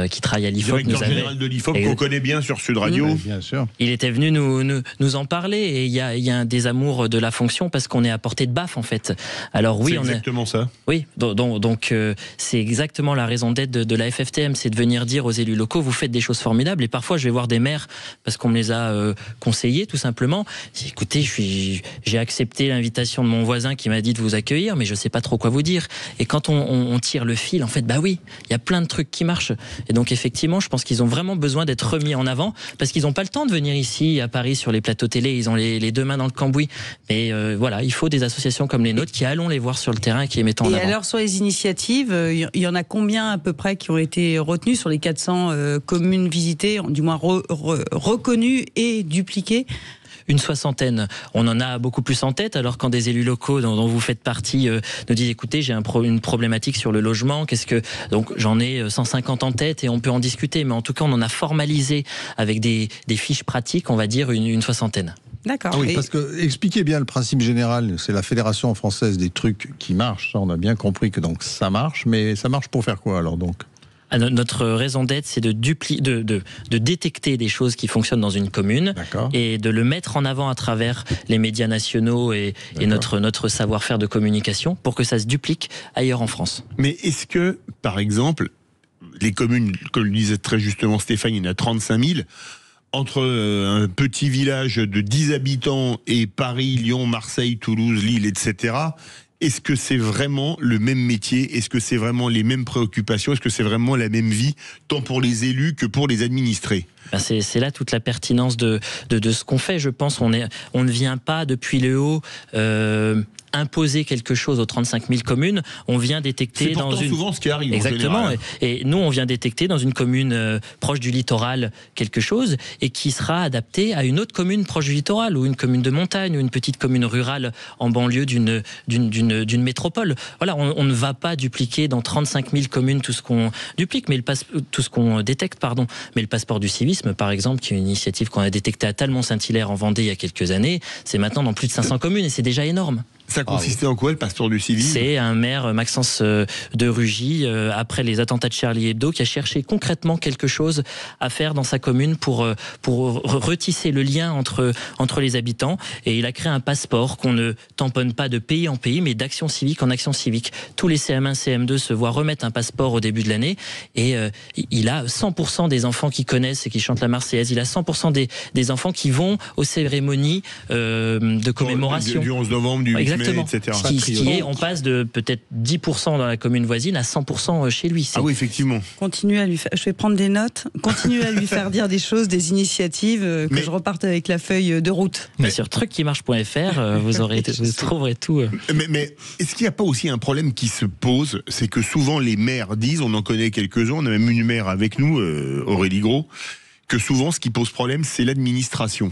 qui travaille à l'IFOP, directeur général de l'IFOP, qu'on connaît bien sur Sud Radio. Oui, bien sûr. Il était venu nous en parler, et il y a un désamour de la fonction, parce qu'on est à portée de baffe, en fait. Alors oui, c'est exactement ça. Oui, donc c'est exactement la raison d'être de la FFTM, c'est de venir dire aux élus locaux, vous faites des choses formidables. Et parfois je vais voir des maires, parce qu'on me les a conseillés tout simplement. Écoutez, j'ai accepté l'invitation de mon voisin qui m'a dit de vous accueillir, mais je sais pas trop quoi vous dire. Et quand on tire le fil, en fait, bah oui, il y a plein de trucs qui marchent. Et donc effectivement, je pense qu'ils ont vraiment besoin d'être remis en avant, parce qu'ils n'ont pas le temps de venir ici à Paris sur les plateaux télé, ils ont les deux mains dans le cambouis. Mais voilà, il faut des associations comme les nôtres qui allons les voir sur le terrain et qui les mettent en avant. Et alors sur les initiatives, il y en a combien à peu près qui ont été retenues sur les 400 communes visitées, du moins reconnues et dupliquées? Une soixantaine. On en a beaucoup plus en tête, alors quand des élus locaux dont vous faites partie nous disent écoutez, j'ai une problématique sur le logement, donc j'en ai 150 en tête et on peut en discuter, mais en tout cas on en a formalisé avec des fiches pratiques, on va dire une soixantaine. D'accord. Oui, parce que expliquez bien le principe général, c'est la Fédération française des trucs qui marchent, ça on a bien compris que donc ça marche, mais ça marche pour faire quoi alors donc? Notre raison d'être, c'est de détecter des choses qui fonctionnent dans une commune et de le mettre en avant à travers les médias nationaux et notre savoir-faire de communication pour que ça se duplique ailleurs en France. Mais est-ce que, par exemple, les communes, comme le disait très justement Stéphane, il y en a 35 000, entre un petit village de 10 habitants et Paris, Lyon, Marseille, Toulouse, Lille, etc., est-ce que c'est vraiment le même métier? Est-ce que c'est vraiment les mêmes préoccupations? Est-ce que c'est vraiment la même vie, tant pour les élus que pour les administrés? C'est là toute la pertinence de ce qu'on fait, je pense. On ne vient pas depuis le haut imposer quelque chose aux 35 000 communes. On vient détecter dans une... souvent ce qui arrive. Exactement. Et nous, on vient détecter dans une commune proche du littoral quelque chose et qui sera adapté à une autre commune proche du littoral ou une commune de montagne ou une petite commune rurale en banlieue d'une métropole. Voilà, on ne va pas dupliquer dans 35 000 communes tout ce qu'on duplique, mais tout ce qu'on détecte, pardon. Mais le passeport du civisme, par exemple, qui est une initiative qu'on a détectée à Talmont-Saint-Hilaire en Vendée il y a quelques années, c'est maintenant dans plus de 500 communes et c'est déjà énorme. Ça consistait en quoi, le passeport du civisme? C'est un maire, Maxence de Rugy, après les attentats de Charlie Hebdo, qui a cherché concrètement quelque chose à faire dans sa commune pour retisser le lien entre les habitants. Et il a créé un passeport qu'on ne tamponne pas de pays en pays, mais d'action civique en action civique. Tous les CM1, CM2 se voient remettre un passeport au début de l'année. Et il a 100% des enfants qui connaissent et qui chantent la Marseillaise. Il a 100% des enfants qui vont aux cérémonies de commémoration. Du 11 novembre, du 8 mai. Exactement. Etc. On passe de peut-être 10% dans la commune voisine à 100% chez lui. Ah oui, effectivement. Continue à lui faire, je vais prendre des notes. Continue à lui faire dire des choses, des initiatives, que je reparte avec la feuille de route. Mais sur trucquimarche.fr, vous trouverez tout. Mais est-ce qu'il n'y a pas aussi un problème qui se pose? C'est que souvent les maires disent, on en connaît quelques-uns, on a même une maire avec nous, Aurélie Gros, que souvent ce qui pose problème, c'est l'administration.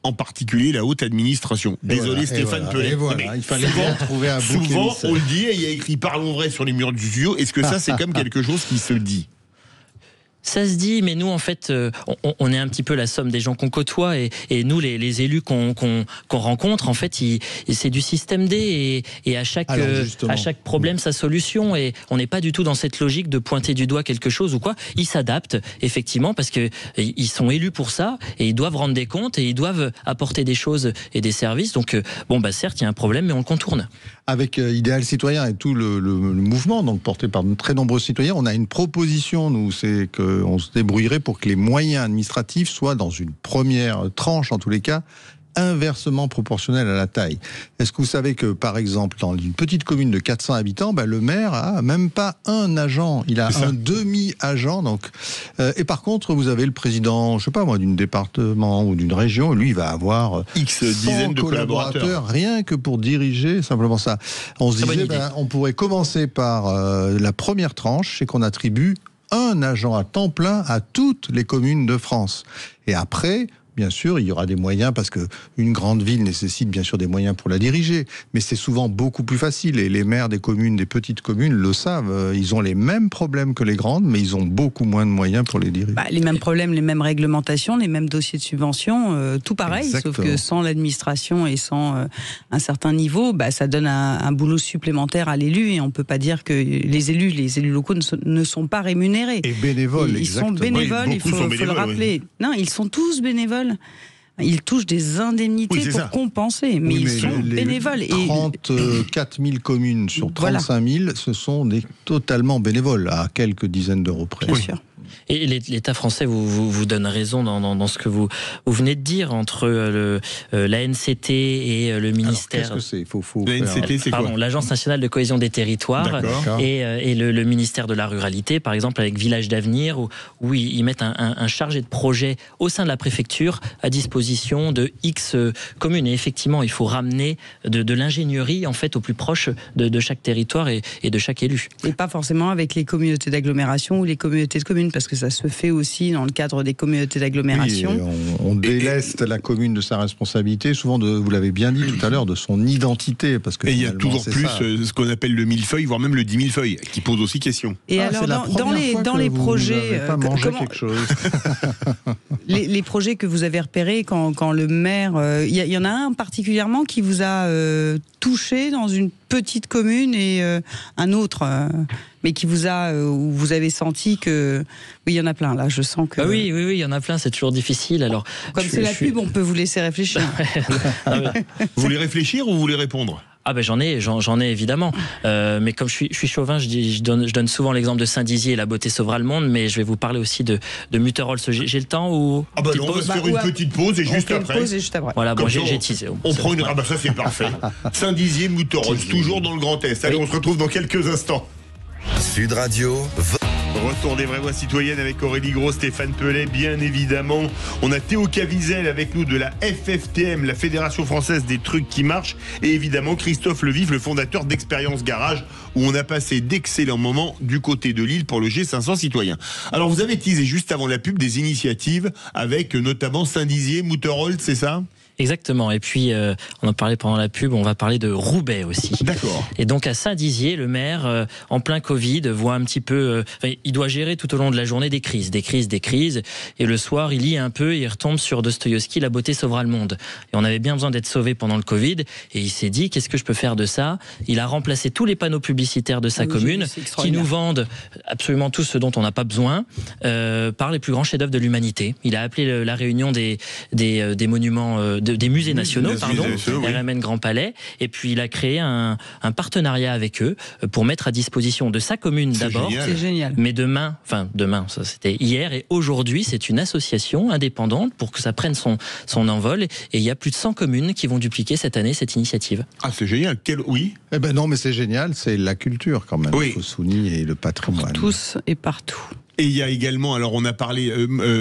En particulier la haute administration. Désolé Stéphane Pellet. Il fallait bien trouver un bouc souvent émissaire. on le dit, et il y a écrit parlons vrai sur les murs du studio. Est-ce que ça c'est comme quelque chose qui se dit? Ça se dit, mais nous, en fait, on est un petit peu la somme des gens qu'on côtoie et nous, les élus qu'on rencontre, en fait, c'est du système D et à chaque problème, sa solution. Et on n'est pas du tout dans cette logique de pointer du doigt quelque chose ou quoi. Ils s'adaptent, effectivement, parce que ils sont élus pour ça et ils doivent rendre des comptes et ils doivent apporter des choses et des services. Donc, certes, il y a un problème, mais on le contourne. Avec Idéal Citoyen et tout le mouvement, donc porté par de très nombreux citoyens, on a une proposition, nous, c'est qu'on se débrouillerait pour que les moyens administratifs soient dans une première tranche, en tous les cas, inversement proportionnelle à la taille. Est-ce que vous savez que, par exemple, dans une petite commune de 400 habitants, le maire a même pas un agent, il a un demi-agent. Donc, et par contre, vous avez le président, je sais pas moi, d'une département ou d'une région, lui, il va avoir X dizaines de collaborateurs, rien que pour diriger simplement ça. On se disait, on pourrait commencer par la première tranche, c'est qu'on attribue un agent à temps plein à toutes les communes de France. Et après, bien sûr, il y aura des moyens, parce qu'une grande ville nécessite bien sûr des moyens pour la diriger, mais c'est souvent beaucoup plus facile, et les maires des communes, des petites communes le savent, ils ont les mêmes problèmes que les grandes, mais ils ont beaucoup moins de moyens pour les diriger. Les mêmes problèmes, les mêmes réglementations, les mêmes dossiers de subvention, tout pareil. Exactement. Sauf que sans l'administration et sans un certain niveau, ça donne un boulot supplémentaire à l'élu, et on ne peut pas dire que les élus locaux ne sont pas rémunérés. Et bénévoles, ils sont bénévoles, il faut le rappeler. Oui. Non, ils sont tous bénévoles. Ils touchent des indemnités pour compenser, mais ils sont bénévoles. 34 000 communes sur 35 000, ce sont totalement bénévoles, à quelques dizaines d'euros près. Bien sûr. Et l'État français vous donne raison dans ce que vous venez de dire entre la NCT et le ministère. Alors, qu'est-ce que c'est ? La NCT, c'est quoi ? L'Agence nationale de cohésion des territoires et le ministère de la ruralité, par exemple avec Village d'avenir, où ils mettent un chargé de projet au sein de la préfecture à disposition de X communes. Et effectivement, il faut ramener de l'ingénierie en fait au plus proche de chaque territoire et de chaque élu. Et pas forcément avec les communautés d'agglomération ou les communautés de communes, parce que ça se fait aussi dans le cadre des communautés d'agglomération. Oui, on déleste la commune de sa responsabilité, souvent vous l'avez bien dit tout à l'heure, de son identité. Parce que et il y a toujours plus ce qu'on appelle le millefeuille, voire même le 10 millefeuille, qui pose aussi question. Et alors, dans les projets... quelque chose. les projets que vous avez repérés quand le maire... Il y en a un particulièrement qui vous a touché dans une petite commune et un autre... mais qui vous a, où vous avez senti que... Oui, il y en a plein, là, je sens que... Oui, il y en a plein, c'est toujours difficile. Alors, comme c'est la pub, on peut vous laisser réfléchir. Vous voulez réfléchir ou vous voulez répondre ? Ah ben j'en ai évidemment, mais comme je suis chauvin, je donne souvent l'exemple de Saint-Dizier, la beauté sauvera le monde, mais je vais vous parler aussi de Mutterholz. J'ai le temps ou on va se faire une petite pause et juste après. Voilà, bon, j'ai teasé. On prend une... Ah bah ça c'est parfait. Saint-Dizier, Mutterholz, toujours dans le Grand Est. Allez, on se retrouve dans quelques instants. Sud Radio. Retour des vraies voix citoyennes avec Aurélie Gros, Stéphane Pellet, bien évidemment. On a Théo Cavizel avec nous de la FFTM, la Fédération Française des Trucs qui Marchent, et évidemment Christophe Levif, le fondateur d'Expérience Garage, où on a passé d'excellents moments du côté de Lille pour le G500 citoyens. Alors vous avez teasé juste avant la pub des initiatives avec notamment Saint-Dizier, Mutterholz, c'est ça ? Exactement. Et puis, on en parlait pendant la pub, on va parler de Roubaix aussi. D'accord. Et donc, à Saint-Dizier, le maire, en plein Covid, voit un petit peu... il doit gérer tout au long de la journée des crises. Et le soir, il lit un peu et il retombe sur Dostoïevski, La beauté sauvera le monde. Et on avait bien besoin d'être sauvé pendant le Covid. Et il s'est dit, qu'est-ce que je peux faire de ça ? Il a remplacé tous les panneaux publicitaires de sa commune, qui nous vendent absolument tout ce dont on n'a pas besoin, par les plus grands chefs-d'œuvre de l'humanité. Il a appelé la réunion des monuments... des musées nationaux, RMN Grand Palais, et puis il a créé un partenariat avec eux pour mettre à disposition de sa commune d'abord, c'est génial. Mais demain, ça c'était hier, et aujourd'hui c'est une association indépendante pour que ça prenne son envol, et il y a plus de 100 communes qui vont dupliquer cette année cette initiative. Ah c'est génial, oui. Eh ben non mais c'est génial, c'est la culture quand même, il faut souligner, et le patrimoine. Pour tous et partout. Et il y a également, alors on a parlé,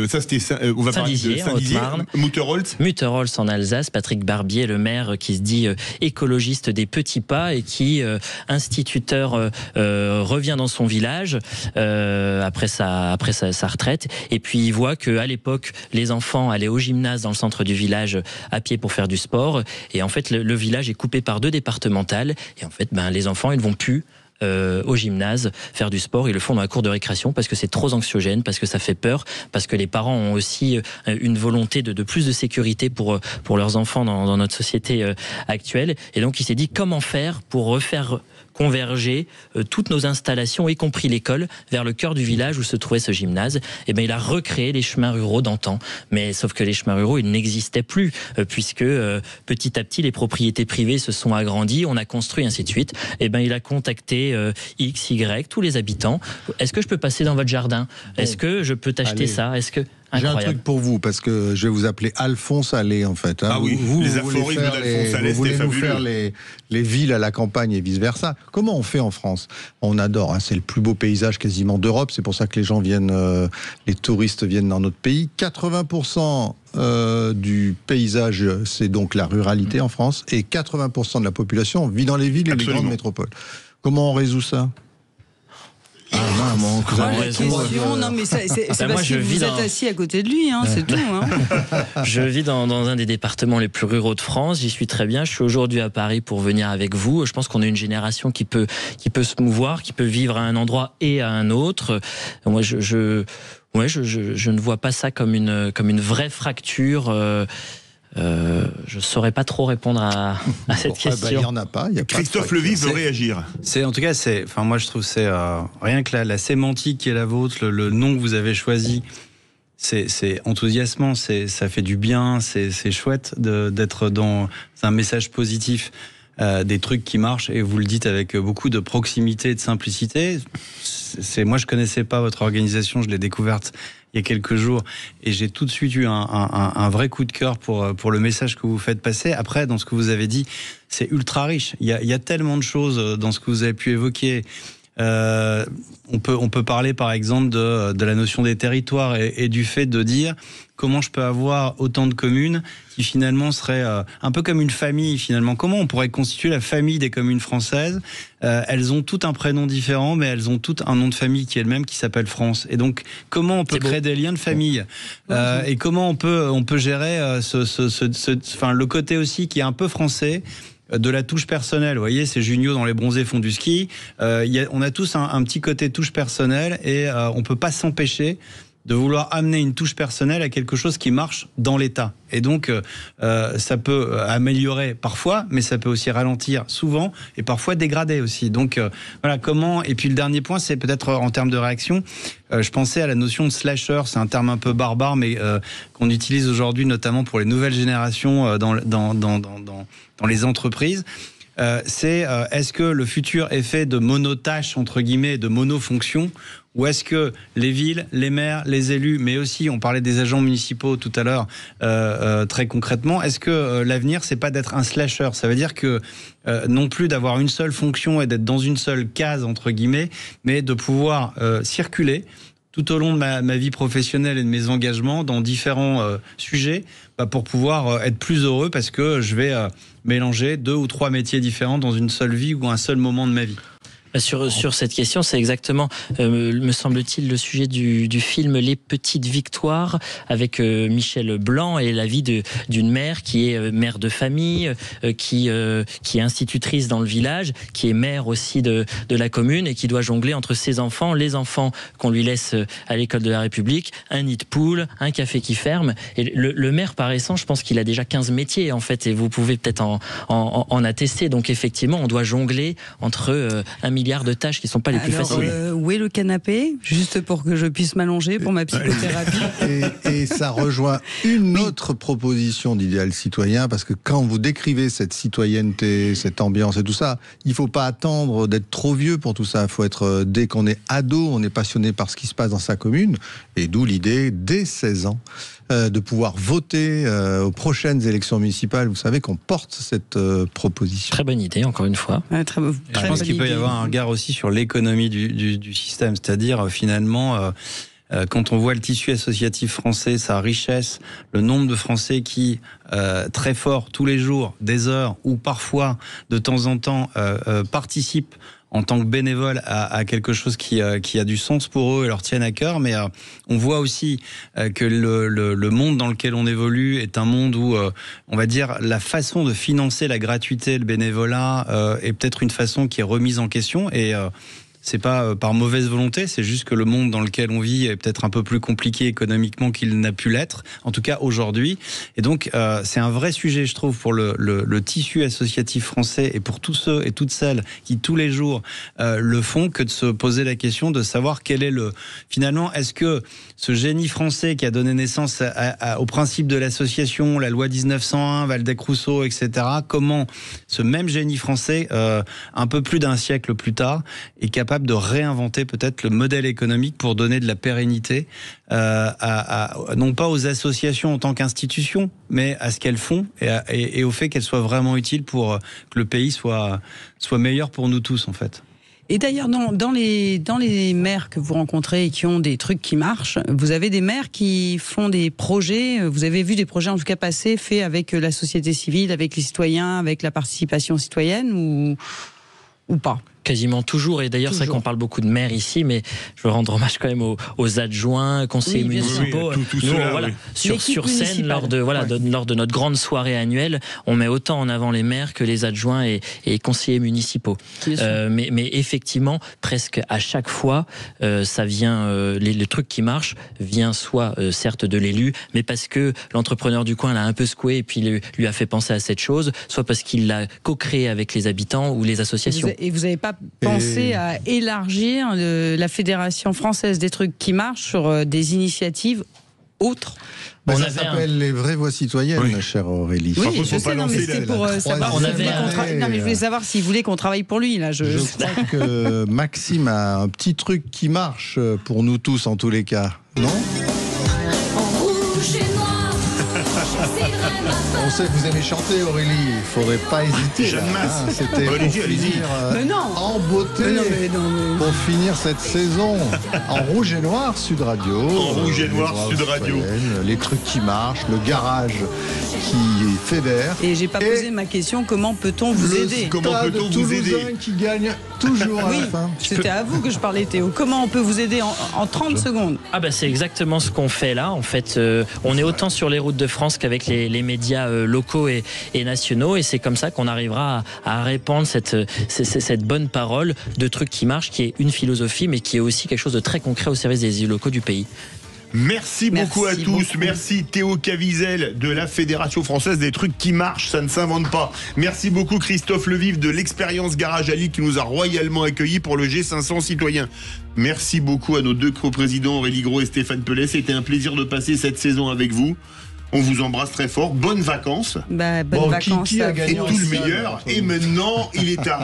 ça c'était, on va parler de Saint-Dizier, Mutterholz en Alsace, Patrick Barbier, le maire qui se dit écologiste des petits pas et qui, instituteur, revient dans son village après sa retraite, et puis il voit qu'à l'époque, les enfants allaient au gymnase dans le centre du village à pied pour faire du sport, et en fait le village est coupé par 2 départementales, et en fait les enfants ils ne vont plus au gymnase, faire du sport, ils le font dans la cour de récréation parce que c'est trop anxiogène, parce que ça fait peur, parce que les parents ont aussi une volonté de plus de sécurité pour leurs enfants dans notre société actuelle. Et donc il s'est dit comment faire pour refaire converger toutes nos installations, y compris l'école, vers le cœur du village où se trouvait ce gymnase. Et ben il a recréé les chemins ruraux d'antan. Mais sauf que les chemins ruraux, ils n'existaient plus, puisque petit à petit, les propriétés privées se sont agrandies, on a construit, ainsi de suite. Et ben il a contacté X, Y, tous les habitants. Est-ce que je peux passer dans votre jardin ? Est-ce que je peux t'acheter ça ? Est-ce que... J'ai un truc pour vous, parce que je vais vous appeler Alphonse Allais, en fait. Ah oui, les aphorismes d'Alphonse Allais, vous voulez nous faire les villes à la campagne et vice-versa. Comment on fait en France ? On adore, c'est le plus beau paysage quasiment d'Europe, c'est pour ça que les gens viennent, les touristes viennent dans notre pays. 80% du paysage, c'est donc la ruralité en France, et 80% de la population vit dans les villes et les grandes métropoles. Comment on résout ça ? Non mais c'est parce que vous êtes assis à côté de lui, c'est tout. Je vis dans un des départements les plus ruraux de France, j'y suis très bien, je suis aujourd'hui à Paris pour venir avec vous. Je pense qu'on est une génération qui peut se mouvoir, qui peut vivre à un endroit et à un autre. Moi je ne vois pas ça comme une vraie fracture. Je ne saurais pas trop répondre à cette question. Il n'y en a pas. Christophe Levif veut réagir. En tout cas, moi je trouve c'est rien que la sémantique qui est la vôtre, le nom que vous avez choisi, c'est enthousiasmant, ça fait du bien, c'est chouette d'être dans un message positif. des trucs qui marchent, et vous le dites avec beaucoup de proximité et de simplicité. Moi, je connaissais pas votre organisation, je l'ai découverte il y a quelques jours, et j'ai tout de suite eu un vrai coup de cœur pour le message que vous faites passer. Après, dans ce que vous avez dit, c'est ultra riche. Il y a tellement de choses dans ce que vous avez pu évoquer. On peut parler par exemple de la notion des territoires et du fait de dire comment je peux avoir autant de communes qui finalement seraient un peu comme une famille finalement. Comment on pourrait constituer la famille des communes françaises? Elles ont toutes un prénom différent, mais elles ont toutes un nom de famille qui est le même, qui s'appelle France. Et donc comment on peut créer des liens de famille et comment on peut gérer le côté aussi qui est un peu français de la touche personnelle. Vous voyez, c'est Junio dans Les Bronzés font du ski. On a tous un petit côté touche personnelle, et on peut pas s'empêcher de vouloir amener une touche personnelle à quelque chose qui marche dans l'État. Et donc, ça peut améliorer parfois, mais ça peut aussi ralentir souvent, et parfois dégrader aussi. Donc, voilà, comment... Et puis le dernier point, c'est peut-être en termes de réaction, je pensais à la notion de slasher, c'est un terme un peu barbare, mais qu'on utilise aujourd'hui notamment pour les nouvelles générations dans les entreprises. Est-ce que le futur est fait de monotâches, entre guillemets, de monofonctions, ou est-ce que les villes, les maires, les élus, mais aussi, on parlait des agents municipaux tout à l'heure, très concrètement, est-ce que l'avenir, c'est pas d'être un slasher? Ça veut dire que non plus d'avoir une seule fonction et d'être dans une seule case, entre guillemets, mais de pouvoir circuler tout au long de ma vie professionnelle et de mes engagements dans différents sujets, pour pouvoir être plus heureux, parce que je vais mélanger 2 ou 3 métiers différents dans une seule vie ou un seul moment de ma vie. Sur cette question, c'est exactement, me semble-t-il, le sujet du film Les Petites Victoires, avec Michel Blanc, et la vie d'une mère qui est mère de famille, qui est institutrice dans le village, qui est mère aussi de la commune, et qui doit jongler entre ses enfants, les enfants qu'on lui laisse à l'école de la République, un nid de poule, un café qui ferme. Et le maire, par essence, je pense qu'il a déjà 15 métiers, en fait, et vous pouvez peut-être en attester. Donc, effectivement, on doit jongler entre un milliard de tâches qui ne sont pas les plus faciles. Où est le canapé? Juste pour que je puisse m'allonger pour ma psychothérapie. Et ça rejoint une autre proposition d'idéal citoyen, parce que quand vous décrivez cette citoyenneté, cette ambiance et tout ça, il ne faut pas attendre d'être trop vieux pour tout ça. Il faut être, dès qu'on est ado, on est passionné par ce qui se passe dans sa commune, et d'où l'idée, dès 16 ans, de pouvoir voter aux prochaines élections municipales. Vous savez qu'on porte cette proposition. Très bonne idée, encore une fois. Je pense qu'il peut y avoir un regard aussi sur l'économie du système, c'est-à-dire finalement... quand on voit le tissu associatif français, sa richesse, le nombre de Français qui, très fort, tous les jours, des heures, ou parfois, de temps en temps, participent en tant que bénévole à quelque chose qui a du sens pour eux et leur tienne à cœur, mais on voit aussi que le monde dans lequel on évolue est un monde où, on va dire, la façon de financer la gratuité, le bénévolat, est peut-être une façon qui est remise en question, et c'est pas par mauvaise volonté, c'est juste que le monde dans lequel on vit est peut-être un peu plus compliqué économiquement qu'il n'a pu l'être, en tout cas aujourd'hui. Et donc, c'est un vrai sujet, je trouve, pour le tissu associatif français, et pour tous ceux et toutes celles qui, tous les jours, le font, que de se poser la question de savoir quel est finalement, est-ce que ce génie français qui a donné naissance au principe de l'association, la loi 1901, Waldeck-Rousseau, etc., comment ce même génie français, un peu plus d'un siècle plus tard, est capable de réinventer peut-être le modèle économique pour donner de la pérennité, non pas aux associations en tant qu'institutions, mais à ce qu'elles font, et au fait qu'elles soient vraiment utiles pour que le pays soit meilleur pour nous tous, en fait. Et d'ailleurs, dans les maires que vous rencontrez et qui ont des trucs qui marchent, vous avez des maires qui font des projets, vous avez vu des projets en tout cas passés, faits avec la société civile, avec les citoyens, avec la participation citoyenne, ou pas? Quasiment toujours, et d'ailleurs c'est vrai qu'on parle beaucoup de maires ici, mais je veux rendre hommage quand même aux adjoints, conseillers municipaux. Sur scène, lors de notre grande soirée annuelle, on met autant en avant les maires que les adjoints et conseillers municipaux. Mais effectivement, presque à chaque fois, ça vient, les trucs qui marchent vient soit certes de l'élu, mais parce que l'entrepreneur du coin l'a un peu secoué et puis lui a fait penser à cette chose, soit parce qu'il l'a co-créé avec les habitants ou les associations. Et vous n'avez pas pensé à élargir la Fédération française des trucs qui marchent sur des initiatives autre. Ça s'appelle les vraies voix citoyennes, chère Aurélie. Oui, je sais, mais c'était pour savoir je voulais savoir s'il voulait qu'on travaille pour lui. Là, je crois que Maxime a un petit truc qui marche pour nous tous, en tous les cas. Non ? On sait que vous aimez chanter, Aurélie. Il faudrait pas hésiter. Jeanne Masse. C'était allez-y. En beauté pour finir cette saison. En rouge et noir, Sud Radio. En rouge et noir, Sud Radio. Les trucs qui marchent, le garage qui fédère. Et j'ai pas posé ma question, comment peut-on vous aider ? Comment peut-on vous aider ? Qui gagne toujours à la fin. C'était à vous que je parlais, Théo. Comment on peut vous aider en 30 secondes ? C'est exactement ce qu'on fait là. En fait, on est autant sur les routes de France qu'avec les médias locaux et nationaux, et c'est comme ça qu'on arrivera à répandre cette bonne parole de trucs qui marchent, qui est une philosophie, mais qui est aussi quelque chose de très concret au service des élus locaux du pays. Merci beaucoup à tous. Merci Théo Cavizel de la Fédération Française des Trucs qui Marchent, ça ne s'invente pas. Merci beaucoup Christophe Levivre de l'expérience Garage à Lille qui nous a royalement accueillis pour le G500 citoyen. Merci beaucoup à nos deux co-présidents Aurélie Gros et Stéphane Pellet. C'était un plaisir de passer cette saison avec vous. On vous embrasse très fort. Bonnes vacances. Bonnes vacances. Et tout le meilleur. Et maintenant, il est arrivé.